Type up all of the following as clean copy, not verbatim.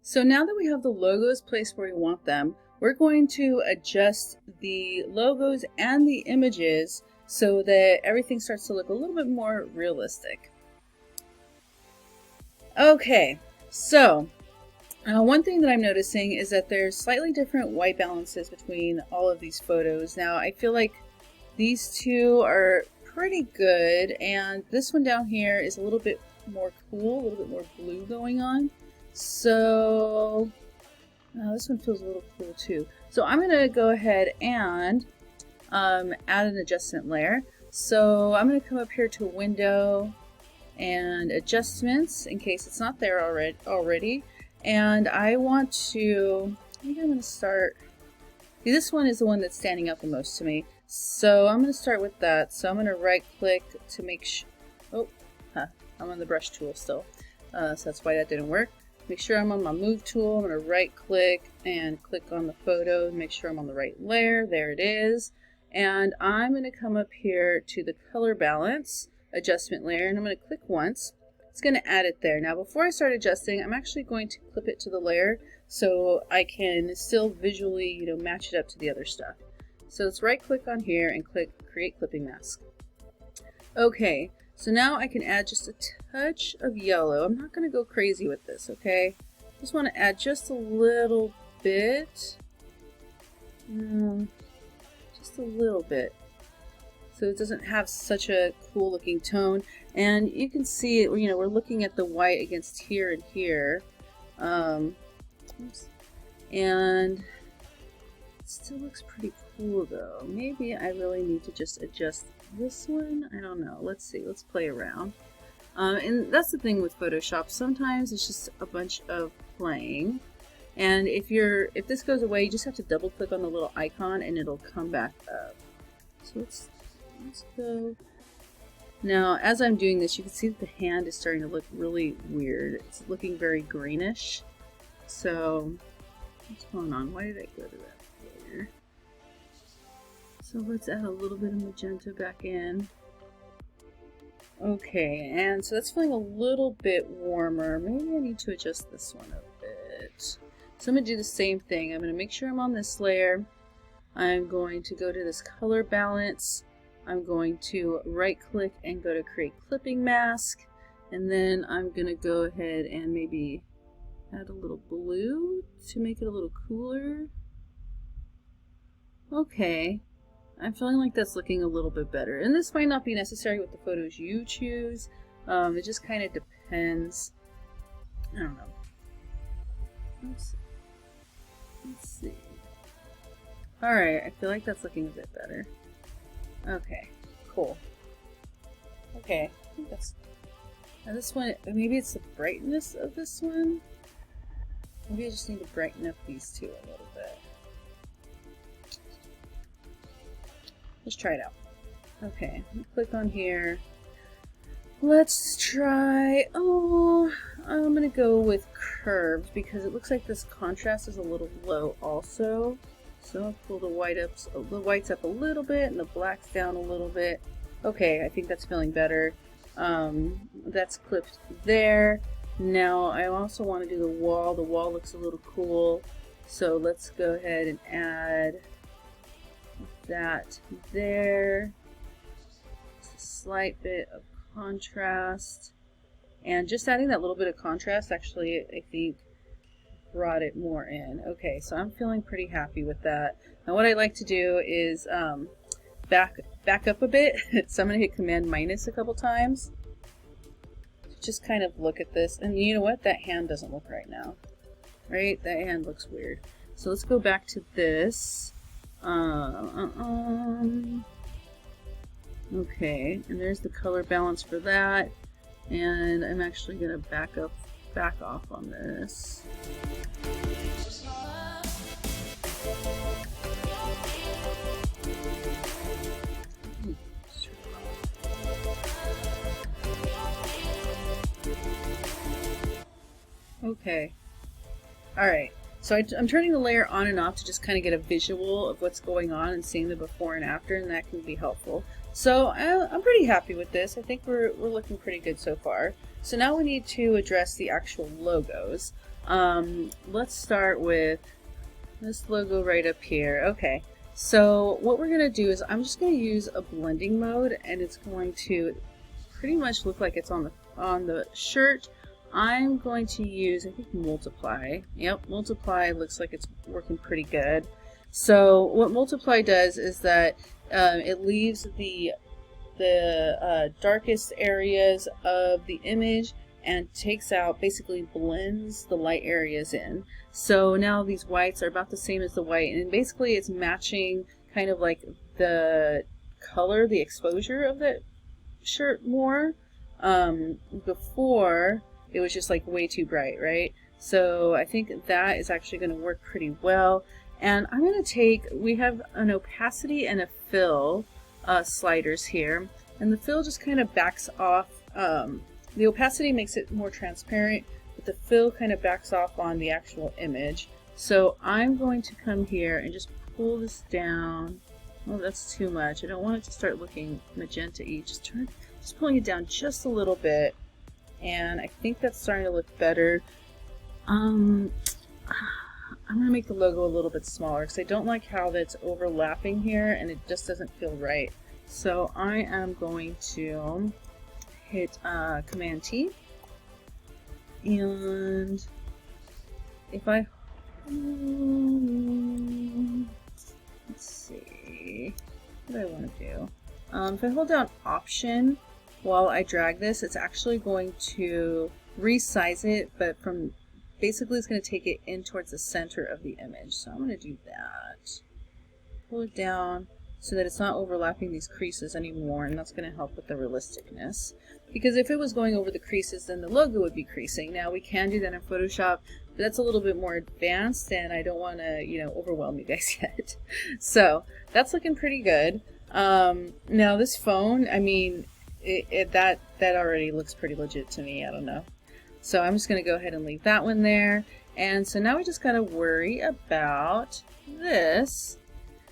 So now that we have the logos placed where we want them, we're going to adjust the logos and the images so that everything starts to look a little bit more realistic. Okay, so one thing that I'm noticing is that there's slightly different white balances between all of these photos. Now I feel like these two are pretty good, and this one down here is a little bit more cool, a little bit more blue going on. So this one feels a little cool too. So I'm going to go ahead and add an adjustment layer. So I'm going to come up here to Window and Adjustments in case it's not there already. And I want to, maybe I'm going to start, this one is the one that's standing out the most to me. So I'm going to start with that. So I'm going to right click to make sure, I'm on the brush tool still. So that's why that didn't work. Make sure I'm on my move tool. I'm going to right click and click on the photo and make sure I'm on the right layer. There it is. And I'm going to come up here to the color balance adjustment layer and I'm going to click once. It's going to add it there. Now before I start adjusting, I'm actually going to clip it to the layer so I can still visually, match it up to the other stuff. So let's right click on here and click Create Clipping Mask. Okay, so now I can add just a touch of yellow. I'm not going to go crazy with this, okay? Just want to add just a little bit. Just a little bit. So it doesn't have such a cool looking tone. And you can see it, we're looking at the white against here and here. Oops. And it still looks pretty cool though. Maybe I really need to just adjust this one. I don't know. Let's see. Let's play around. And that's the thing with Photoshop. Sometimes it's just a bunch of playing. And if this goes away, you just have to double click on the little icon and it'll come back up. So let's go. Now, as I'm doing this, you can see that the hand is starting to look really weird. It's looking very greenish. So, what's going on? Why did I go to that layer? So let's add a little bit of magenta back in. Okay, and so that's feeling a little bit warmer. Maybe I need to adjust this one a bit. So I'm going to do the same thing. I'm going to make sure I'm on this layer. I'm going to go to this color balance. I'm going to right click and go to Create Clipping Mask. And then I'm going to go ahead and maybe add a little blue to make it a little cooler. Okay. I'm feeling like that's looking a little bit better. And this might not be necessary with the photos you choose. It just kind of depends. I don't know. Let's see. Alright, I feel like that's looking a bit better. Okay, cool. Okay, I think that's... Now this one, maybe it's the brightness of this one? Maybe I just need to brighten up these two a little bit. Let's try it out. Okay, click on here. Let's try, I'm gonna go with curves because it looks like this contrast is a little low also. So I'll pull the whites up a little bit and the blacks down a little bit. Okay, I think that's feeling better. That's clipped there. Now I also want to do the wall. The wall looks a little cool. So let's go ahead and add that there. Just a slight bit of contrast. And just adding that little bit of contrast actually, I think, brought it more in. Okay, so I'm feeling pretty happy with that. Now what I like to do is back up a bit. So I'm going to hit Command minus a couple times. Just kind of look at this. And you know what? That hand doesn't look right now. Right? That hand looks weird. So let's go back to this. Okay, and there's the color balance for that. And I'm actually going to back off on this. Okay. Alright. So I'm turning the layer on and off to just kind of get a visual of what's going on and seeing the before and after, and that can be helpful. So I'm pretty happy with this. I think we're looking pretty good so far. So now we need to address the actual logos. Let's start with this logo right up here. Okay, so what we're gonna do is I'm just gonna use a blending mode, and it's going to pretty much look like it's on the shirt. I'm going to use, I think, multiply. Yep, multiply looks like it's working pretty good. So what multiply does is that it leaves the darkest areas of the image and takes out, basically blends the light areas in. So now these whites are about the same as the white, and basically it's matching kind of like the color, the exposure of the shirt more. Before it was just like way too bright, right? So I think that is actually going to work pretty well. And I'm going to take, we have an opacity and a fill sliders here, and the fill just kind of backs off. The opacity makes it more transparent, but the fill kind of backs off on the actual image. So I'm going to come here and just pull this down. Oh, that's too much. I don't want it to start looking magenta-y. Just pulling it down just a little bit, and I think that's starting to look better. I'm going to make the logo a little bit smaller because I don't like how that's overlapping here and it just doesn't feel right. So I am going to hit Command T, and if I let's see, what do I want to do? If I hold down Option while I drag this, it's actually going to resize it, but from basically it's going to take it in towards the center of the image. So I'm going to do that. Pull it down so that it's not overlapping these creases anymore, and that's going to help with the realisticness. Because if it was going over the creases, then the logo would be creasing. Now we can do that in Photoshop, but that's a little bit more advanced, and I don't want to, you know, overwhelm you guys yet. So that's looking pretty good. Now this phone, I mean, that already looks pretty legit to me. I don't know. So I'm just going to go ahead and leave that one there. And so now we just got to worry about this.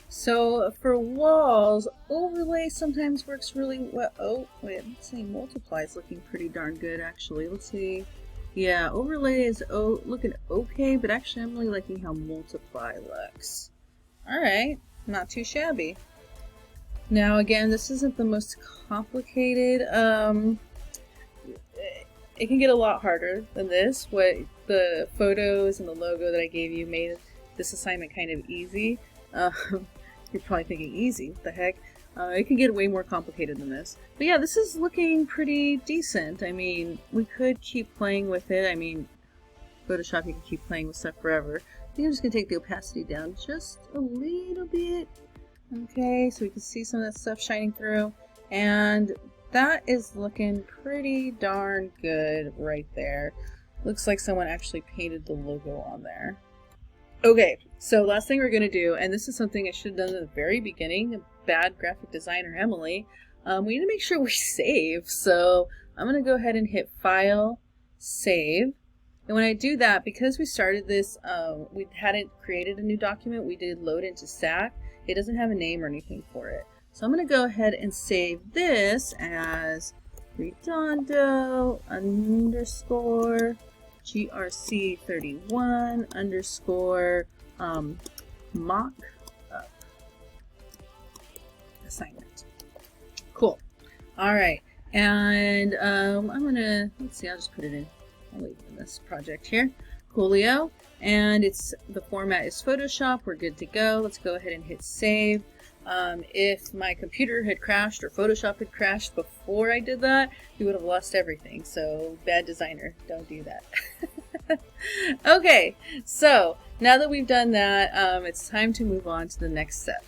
So for walls, overlay sometimes works really well. Oh, wait, let's see, multiply is looking pretty darn good actually. Let's see. Yeah, overlay is looking okay, but actually I'm really liking how multiply looks. Alright, not too shabby. Now again, this isn't the most complicated. It can get a lot harder than this. What the photos and the logo that I gave you made this assignment kind of easy. You're probably thinking, easy, what the heck? It can get way more complicated than this. But yeah, this is looking pretty decent. I mean, we could keep playing with it. I mean, Photoshop, you can keep playing with stuff forever. I think I'm just going to take the opacity down just a little bit. Okay, so we can see some of that stuff shining through. And that is looking pretty darn good right there. Looks like someone actually painted the logo on there. Okay, so last thing we're going to do, and this is something I should have done at the very beginning, bad graphic designer Emily, we need to make sure we save. So I'm going to go ahead and hit File, Save. And when I do that, because we started this, we hadn't created a new document, we did load into SAC. It doesn't have a name or anything for it. So I'm going to go ahead and save this as Redondo _ GRC31 _ mock up assignment. Cool. Alright, and I'm gonna, let's see, I'll just put it in, I'll leave it in this project here. Coolio, and the format is Photoshop. We're good to go. Let's go ahead and hit save. If my computer had crashed or Photoshop had crashed before I did that, you would have lost everything. So bad designer, don't do that. Okay, so now that we've done that, it's time to move on to the next step.